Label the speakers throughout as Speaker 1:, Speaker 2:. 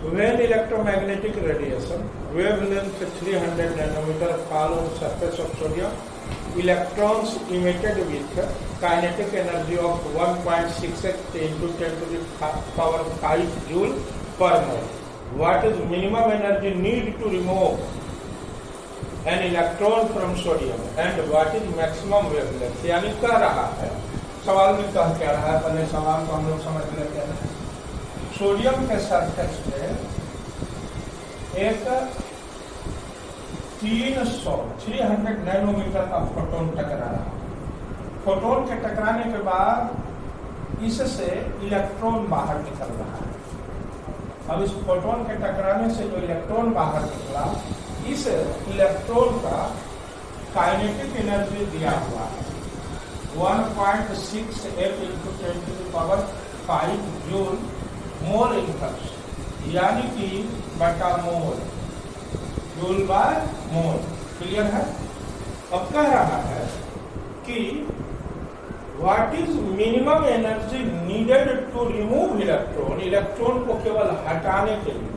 Speaker 1: When electromagnetic radiation wavelength 300 nanometer fall on surface of sodium, electrons emitted with kinetic energy of 1.68 into 10 to the power 5 joule per mole. What is minimum energy need to remove an electron from sodium and what is maximum wavelength? यानी कह रहा है, सवाल में कह क्या रहा है, पहले सवाल को हम लोग समझ लेते हैं। सोडियम के सरफेस पे एक 300 नैनोमीटर का फोटोन टकरा रहा है। फोटोन के टकराने के बाद इससे इलेक्ट्रॉन बाहर निकल रहा है। अब इस फोटोन के टकराने से जो इलेक्ट्रॉन बाहर निकला, इस इलेक्ट्रॉन का काइनेटिक एनर्जी दिया हुआ है 1.68 into 10 to the power 5 joule mole inverse, यानी कि बटा mole, joule by mole. Clear है? अब कह रहा है कि what is minimum energy needed to remove electron, electron को केवल हटाने के लिए,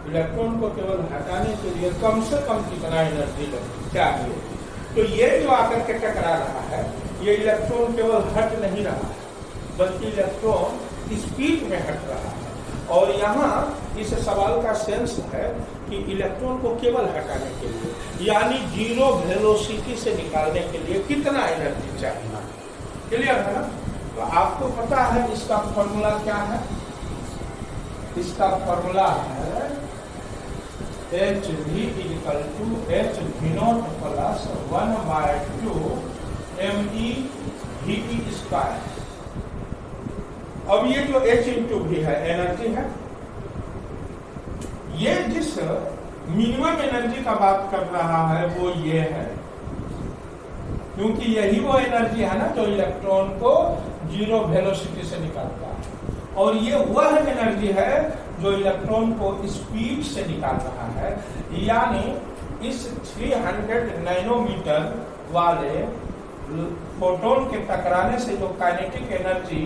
Speaker 1: इलेक्ट्रॉन को केवल हटाने के लिए कम से कम कितना एनर्जी चाहिए। तो ये जो आकर के टकरा रहा है, ये इलेक्ट्रॉन केवल हट नहीं रहा है, बल्कि इलेक्ट्रॉन स्पीड में हट रहा है। और यहाँ इस सवाल का सेंस है कि इलेक्ट्रॉन को केवल हटाने के लिए, यानी जीरो वेलोसिटी से निकालने के लिए कितना एनर्जी चाहिए। क्लियर है ना? तो आपको पता है इसका फॉर्मूला क्या है? इसका फॉर्मूला है HV equal to HV0 plus 1/2 MeVE square. अब ये जो H इंटू V है, एनर्जी है, ये जिस मिनिमम एनर्जी का बात कर रहा है वो ये है, क्योंकि यही वो एनर्जी है ना जो इलेक्ट्रॉन को जीरो वेलोसिटी से निकालता है, और ये वह एनर्जी है जो इलेक्ट्रॉन को स्पीड से निकाल रहा है। यानी इस 300 नैनोमीटर वाले फोटोन के टकराने से जो काइनेटिक एनर्जी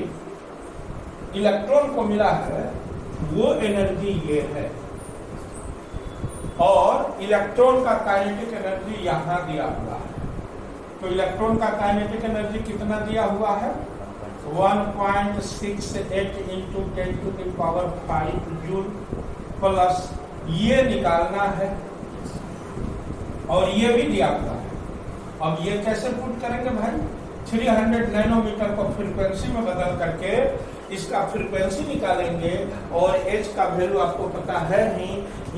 Speaker 1: इलेक्ट्रॉन को मिला है, वो एनर्जी ये है, और इलेक्ट्रॉन का काइनेटिक एनर्जी यहाँ दिया हुआ है। तो इलेक्ट्रॉन का काइनेटिक एनर्जी कितना दिया हुआ है? 1.68 into 10 to the power 5 joule plus ये निकालना है, और ये भी दिया हुआ है। अब ये कैसे पुट करेंगे भाई? 300 नैनोमीटर को फ्रीक्वेंसी में बदल करके इसका फ्रीक्वेंसी निकालेंगे, और एच का वैल्यू आपको पता है ही,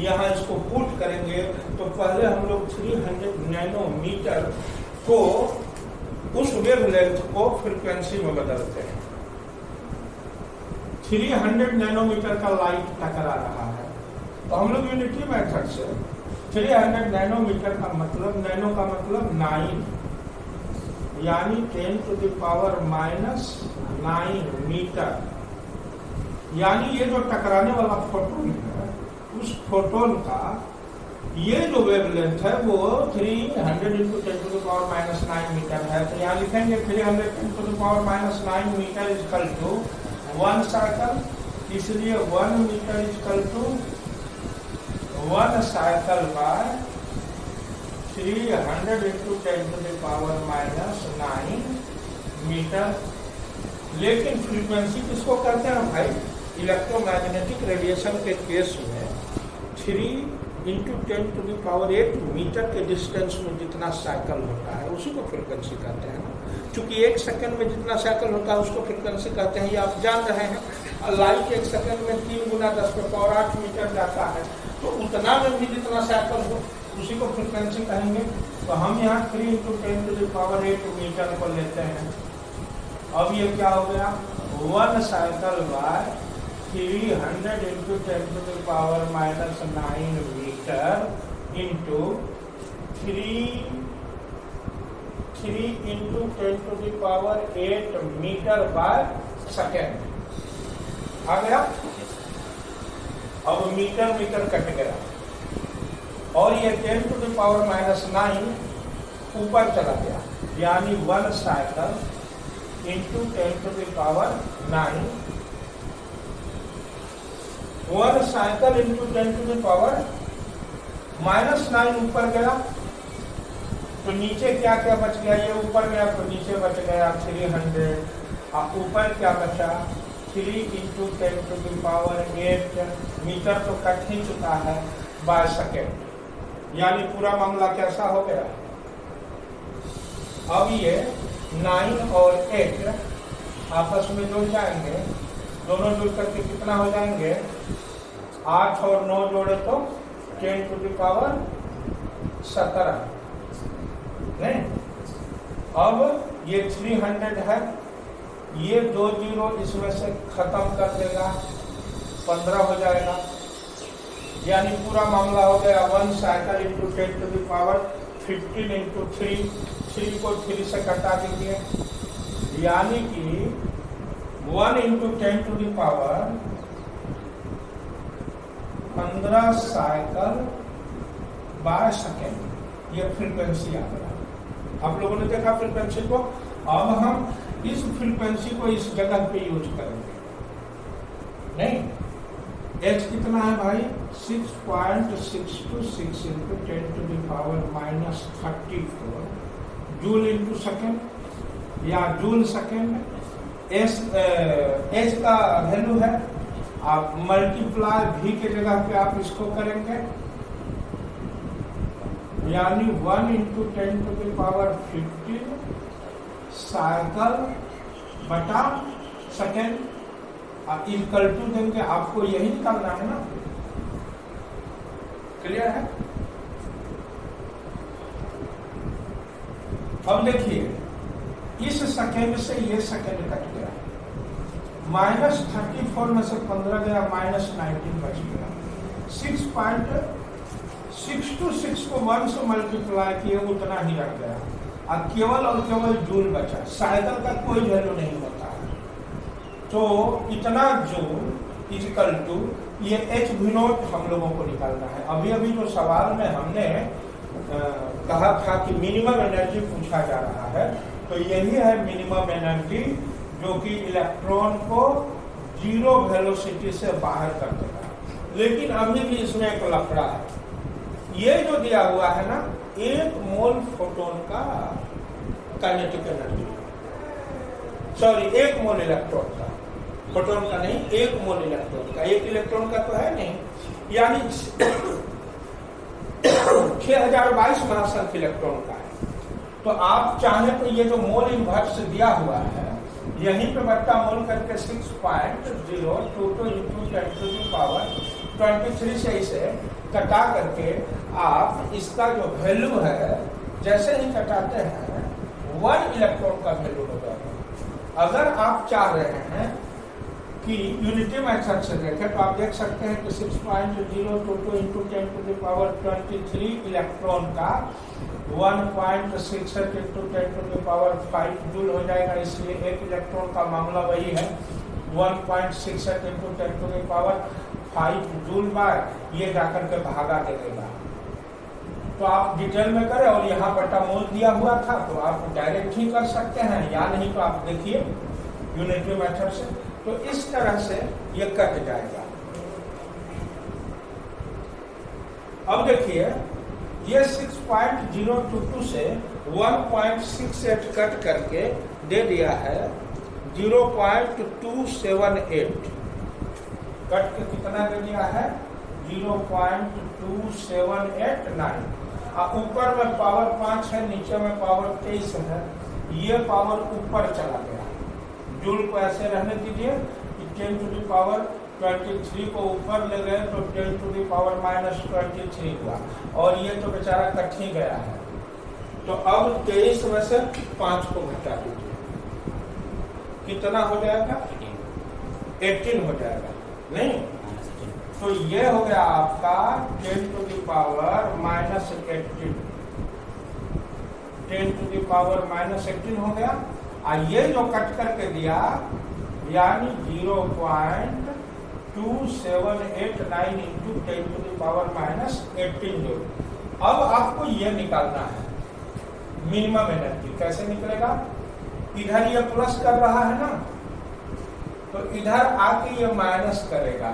Speaker 1: यहाँ इसको पुट करेंगे। तो पहले हम लोग 300 नैनोमीटर को, उस वेवलेंथ को फ्रीक्वेंसी में बदलते हैं। 300 नैनोमीटर का लाइट टकरा रहा है, तो हम लोग यूनिटी मेथड से 300 नैनोमीटर का मतलब, नैनो का मतलब 9, यानी 10 to the power -9 मीटर, यानी ये जो टकराने वाला फोटोन है, उस फोटोन का ये जो वेवलेंथ है वो 300 into 10 to the power -9 metre है। तो यहाँ लिखेंगे 300 10 to the power -9 metre equal to 1 cycle, इसलिए 1 metre equal to 1 cycle by 300 into 10 to the power -9 metre. लेकिन फ्रीक्वेंसी किसको कहते हैं भाई? इलेक्ट्रोमैग्नेटिक रेडिएशन के केस में 3 into 10 to the power 8 metre के डिस्टेंस में जितना साइकिल होता है उसी को फ्रीक्वेंसी कहते हैं। क्योंकि 1 सेकंड में जितना साइकिल होता है उसको फ्रीक्वेंसी कहते हैं, ये आप जान रहे हैं। लाइट 1 सेकंड में 3 गुना 10⁸ मीटर जाता है, तो उतना में भी जितना साइकिल हो उसी को फ्रीक्वेंसी कहेंगे। तो हम यहाँ 3 into 10 to the power 8 metre को लेते हैं। अब ये क्या हो गया? 1 cycle by 300 into 10 to the power -9 metre into 3 into 10 to the power 8 metre by second. आ गया? अब मीटर मीटर कट गया, और ये 10 to the power -9 ऊपर चला गया, यानी 1 cycle into 10 to the power 9 1 cycle into 10 to the power -9 ऊपर गया तो नीचे क्या क्या बच गया, ये ऊपर गया तो नीचे बच गया 300, और ऊपर क्या बचा 3 into 10 to the power 8 metre तो कट ही चुका है बाय सेकेंड। यानी पूरा मामला कैसा हो गया। अब ये 9 और 8 आपस में जुड़ जाएंगे, दोनों जुड़ करके कितना हो जाएंगे 8 और 9 जोड़े तो 10 टू द पावर 17। नहीं, अब ये 300 है, ये 2 जीरो इसमें से खत्म कर देगा 15 हो जाएगा। यानी पूरा मामला हो गया 1 cycle into 10 to the power 15 into 3 को 3 से कटा दीजिए, यानी कि 1 into 10 to the power 15 cycle by second. ये फ्रीक्वेंसी आ गया। आप लोगों ने देखा फ्रीक्वेंसी को। अब हम इस फ्रीक्वेंसी को इस जगह पे यूज करेंगे। नहीं, एच कितना है भाई 6.626 into 10 to the power -34 joule into second या जूल सेकेंड। एच का वैल्यू है, आप मल्टीप्लाई भी के जगह पे आप इसको करेंगे, यानी 1 into 10 to the power 15 cycle बटा सेकेंड इक्वल टू देंगे। आपको यही निकालना है ना, क्लियर है। अब देखिए इस सेकेंड से ये सेकेंड कट गया, -34 में से 15 गया, -19 बच गया। 6.626 को 1 से मल्टीप्लाई किए उतना ही रह गया, अब केवल और केवल जूल बचा। साइकिल का कोई वैल्यू नहीं होता है, तो इतना जूल इक्वल टू ये एच वी नॉट हम लोगों को निकालना है। अभी अभी जो सवाल में हमने कहा था कि मिनिमम एनर्जी पूछा जा रहा है, तो यही है मिनिमम एनर्जी जो कि इलेक्ट्रॉन को जीरो वेलोसिटी से बाहर कर देगा। लेकिन अभी भी इसमें एक लफड़ा है। ये जो दिया हुआ है ना 1 मोल फोटोन का काइनेटिक एनर्जी, सॉरी 1 मोल इलेक्ट्रॉन का, फोटोन का नहीं, 1 मोल इलेक्ट्रॉन का। 1 इलेक्ट्रॉन का तो है नहीं, यानी 6022 महासंख्य इलेक्ट्रॉन का है। तो आप चाहें तो ये जो मोल इनवर्स दिया हुआ है यहीं पे बट्टा मोल करके 6.022 इंटू 10 टू द पावर 23 से इसे कटा करके आप इसका जो वैल्यू है जैसे ही कटाते हैं 1 इलेक्ट्रॉन का वैल्यू हो जाएगा। अगर आप चाह रहे हैं कि यूनिटी मेथड से देखें तो आप देख सकते हैं कि 6.022 into 10 to the power 23 electron का 1.68 into 10 to the power 5 joule हो जाएगा। इसलिए 1 इलेक्ट्रॉन का मामला वही है 1.68 into 10 to the power 5 joule बार ये जाकर के भागा दे देगा। तो आप डिटेल में करें, और यहाँ बटा मोल दिया हुआ था तो आप डायरेक्ट ही कर सकते हैं, या नहीं तो आप देखिए यूनिटरी मेथड से। तो इस तरह से ये कट जाएगा। अब देखिए ये 6.022 से 1.68 कट करके दे दिया है 0.278, कट के कितना दे दिया है 0.2789। ऊपर में पावर 5 है, नीचे में पावर 23 है, ये पावर ऊपर चला गया। जूल को ऐसे रहने दीजिए कि 10 टू द पावर 23 को ऊपर ले गए तो 10 टू द पावर -23 हुआ, और ये तो बेचारा कट ही गया है। तो अब 23 में से 5 को घटा दीजिए, कितना हो जाएगा 18 हो जाएगा। नहीं, तो ये हो गया आपका 10 to the power -18, 10 to the power -18 हो गया। ये जो कट करके दिया यानी 0.2789 into 10 to the power -18 joule. अब आपको ये निकालना है मिनिमम एनर्जी। कैसे निकलेगा, इधर ये प्लस कर रहा है ना, तो इधर आके ये माइनस करेगा,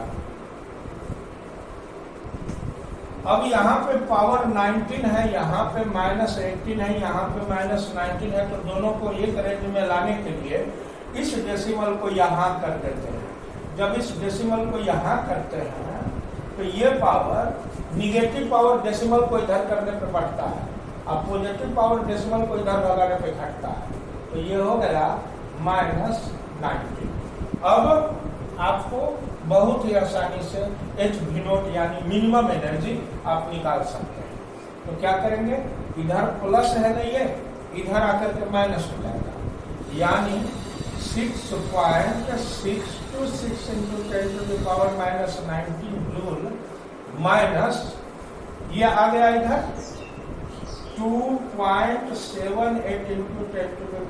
Speaker 1: अब यहाँ पे पावर 19 है, यहाँ पे -18 है, यहाँ पे -19 है, तो दोनों को एक रेंज में लाने के लिए इस डेसिमल को यहाँ कर देते हैं। जब इस डेसिमल को यहाँ करते हैं तो ये पावर, निगेटिव पावर डेसिमल को इधर करने पे बढ़ता है, अब पॉजिटिव पावर डेसिमल को इधर लगाने पे घटता है, तो ये हो गया -19। अब आपको बहुत ही आसानी से H0 यानी मिनिमम एनर्जी आप निकाल सकते हैं। तो क्या करेंगे, इधर प्लस है ना, ये इधर आकर के माइनस हो जाएगा, यानी 6.626 × 10⁻⁻19 जूल माइनस ये आ गया इधर 2.78 ×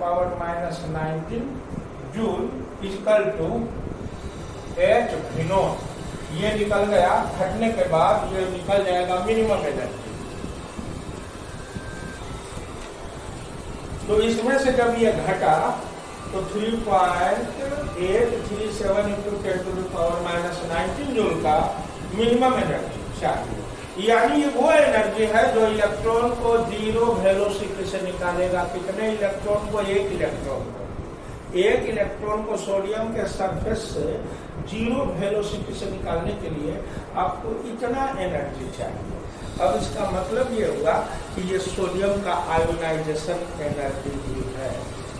Speaker 1: 10⁻⁻19 जूल इक्वल टू H0। ये निकल गया, घटने के बाद ये निकल जाएगा मिनिमम एनर्जी। तो इसमें से जब ये घटा तो 3.837 × 10⁻⁻19 जूल का मिनिमम एनर्जी चाहिए, यानी ये वो एनर्जी है जो इलेक्ट्रॉन को जीरो वेलोसिटी से निकालेगा। कितने इलेक्ट्रॉन को? एक इलेक्ट्रॉन को सोडियम के सरफेस से जीरो वेलोसिटी से निकालने के लिए आपको इतना एनर्जी चाहिए। अब इसका मतलब ये हुआ कि ये सोडियम का आयोनाइजेशन एनर्जी भी है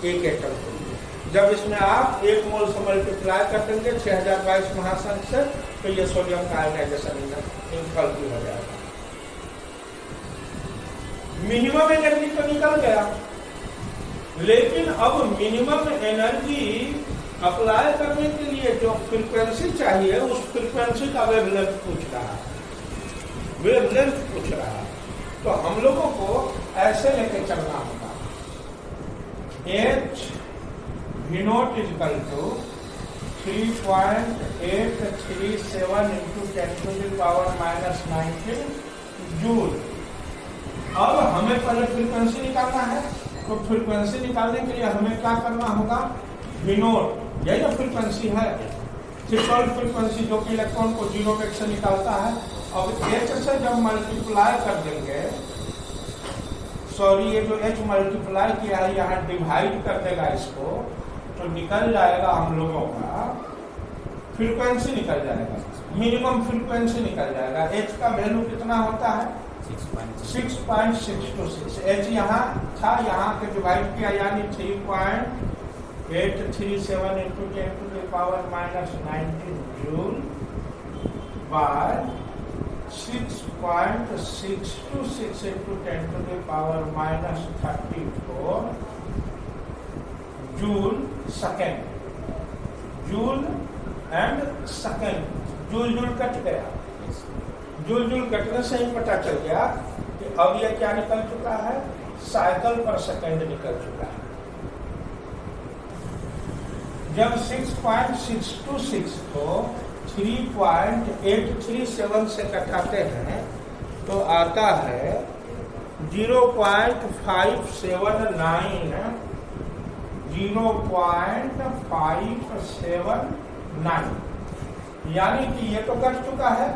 Speaker 1: एक एटम के लिए। जब इसमें आप 1 मोल से मल्टीप्लाई कर देंगे 6022 महासंख्य से, तो ये सोडियम का आयोनाइजेशन इंथैल्पी हो जाएगा। मिनिमम एनर्जी तो निकल गया, लेकिन अब मिनिमम एनर्जी अप्लाई करने के लिए जो फ्रीक्वेंसी चाहिए उस फ्रीक्वेंसी का वेवलेंथ पूछ रहा है। तो हम लोगों को ऐसे लेके चलना होगा, H0 इक्वल टू 3.837 × 10⁻⁻19 जूल। अब हमें पहले फ्रीक्वेंसी निकालना है, तो फ्रीक्वेंसी निकालने के लिए हमें क्या करना होगा, V0 यही तो फ्रीक्वेंसी है, थ्रेशोल्ड फ्रीक्वेंसी जो कि इलेक्ट्रॉन को 0 से निकालता है। अब H से जब मल्टीप्लाई कर देंगे, सॉरी ये जो H मल्टीप्लाई किया है यहाँ डिवाइड कर देगा इसको, तो निकल जाएगा हम लोगों का फ्रीक्वेंसी निकल जाएगा, मिनिमम फ्रीक्वेंसी निकल जाएगा। H का वैल्यू कितना होता है? 6.626। H यहाँ था, यहाँ के डिवाइड किया यानी 3.837 × 10⁻⁻19 joule by 6.626 × 10⁻⁻34 joule second. Joule and second, joule cut गया, जूल कटने से ही पता चल गया कि अब यह क्या निकल चुका है, साइकिल पर सेकेंड निकल चुका है। जब 6.626 को 3.837 से कटाते हैं तो आता है 0.579, यानी कि ये तो कट चुका है।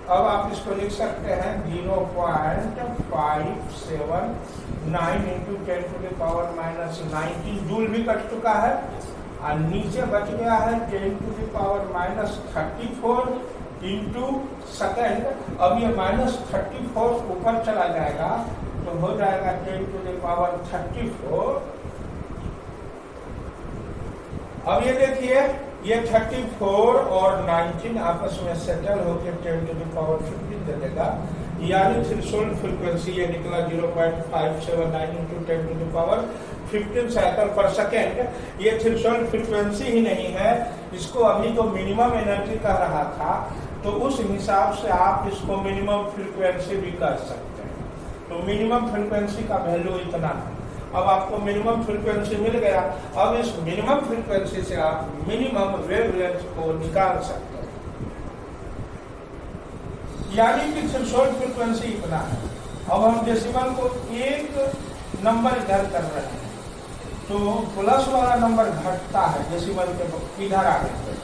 Speaker 1: अब आप इसको लिख सकते हैं 0.579 × 10⁻⁻19 जूल भी कट चुका है, और नीचे बच गया है 10⁻⁻34 इंटू सेकेंड। अब ये -34 ऊपर चला जाएगा तो हो जाएगा 10⁻34। अब ये देखिए, ये 34 और 19 आपस में सेटल होकर 10⁻15 दे देगा, यानी थ्रेशोल्ड फ्रीक्वेंसी ये निकला 0.579 × 10⁻15 साइकिल पर सेकेंड। ये थ्रेशोल्ड फ्रीक्वेंसी ही नहीं है, इसको अभी तो मिनिमम एनर्जी कह रहा था, तो उस हिसाब से आप इसको मिनिमम फ्रीक्वेंसी भी कर सकते हैं। तो मिनिमम फ्रीक्वेंसी का वैल्यू इतना है। अब आपको मिनिमम फ्रीक्वेंसी मिल गया, अब इस मिनिमम फ्रीक्वेंसी से आप मिनिमम वेवलेंथ को निकाल सकते हैं, यानी कि थ्रेशोल्ड फ्रीक्वेंसी इतना है। अब हम डेसिमल को एक नंबर इधर कर रहे हैं, तो प्लस वाला नंबर घटता है डेसिमल के इधर आने पर,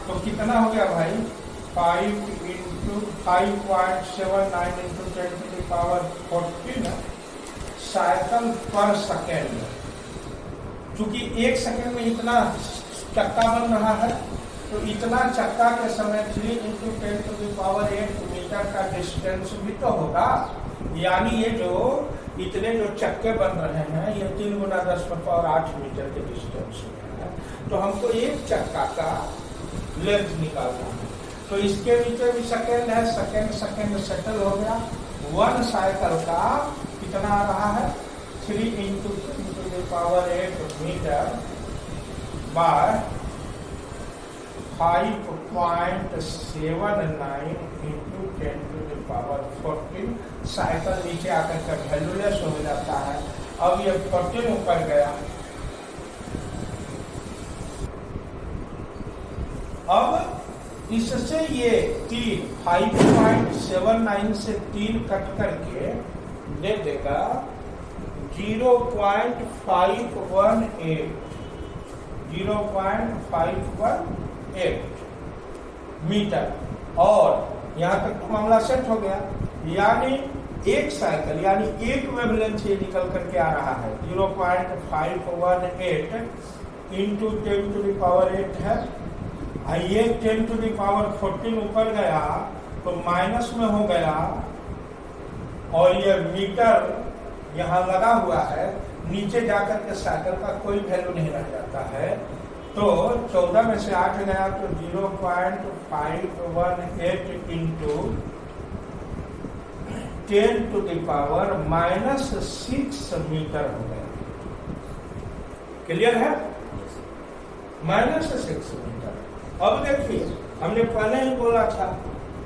Speaker 1: तो कितना हो गया भाई 5 इंटू 5.79 इंटू 10⁻14 साइकिल पर सेकेंड। चूंकि 1 सेकेंड में इतना चक्का बन रहा है, तो इतना चक्का के समय 3 इंटू 10⁸ मीटर का डिस्टेंस भी तो होगा। यानी ये जो इतने जो चक्के बन रहे हैं, ये 3 गुना 10⁸ मीटर के डिस्टेंस में है। तो हमको एक चक्का का लेंथ निकालना है। तो इसके नीचे भी सेकेंड है, सेकेंड सेटल हो गया। 1 साइकिल का कितना आ रहा है? 3 into 10⁸ metre by 5.79 into 10⁻14। Cycle नीचे आकर के वैल्यूलेस हो जाता है। अब ये 14 ऊपर गया। अब इससे ये 5.79 से 3 कट करके दे देगा 0.518 मीटर। और यहाँ तक तो मामला सेट हो गया। यानी एक साइकिल यानी एक वेवलेंथ ये निकल करके आ रहा है 0.518 इंटू 10⁸ है। ये 10⁻14 ऊपर गया तो माइनस में हो गया, और ये मीटर यहाँ लगा हुआ है। नीचे जाकर के साइकिल का कोई वैल्यू नहीं रह जाता है। तो 14 में से 8 गया तो 0.518 इंटू 10⁻⁻6 मीटर हो गया। क्लियर है? -6 मीटर। अब देखिए, हमने पहले ही बोला था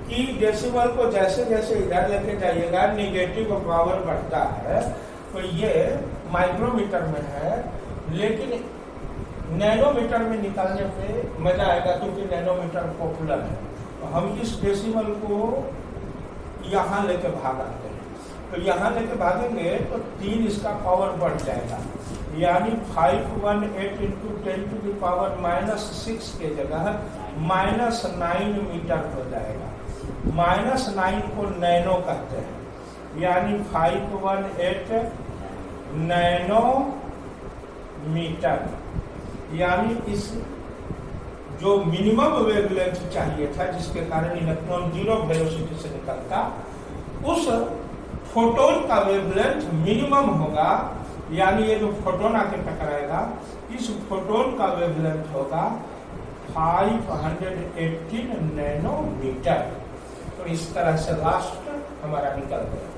Speaker 1: कि डेसिमल को जैसे जैसे इधर लेके जाइएगा निगेटिव पावर बढ़ता है। तो ये माइक्रोमीटर में है, लेकिन नैनोमीटर में निकालने पे मजा आएगा, क्योंकि नैनोमीटर पॉपुलर है। तो हम इस डेसिमल को यहाँ लेके भागते हैं। तो यहाँ लेके भागेंगे तो 3 इसका पावर बढ़ जाएगा। यानी 518 इंटू 10⁻⁻6 के जगह -9 मीटर हो जाएगा। -9 को नैनो कहते हैं। यानी 518 नैनो मीटर। यानी इस जो मिनिमम वेवलेंथ चाहिए था, जिसके कारण इलेक्ट्रॉन 0 वेलोसिटी से निकलता, उस फोटोन का वेवलेंथ मिनिमम होगा। यानी ये जो फोटोन आके टकराएगा, इस फोटोन का वेवलेंथ होगा 518 नैनोमीटर। तो इस तरह से लास्ट हमारा निकल गया।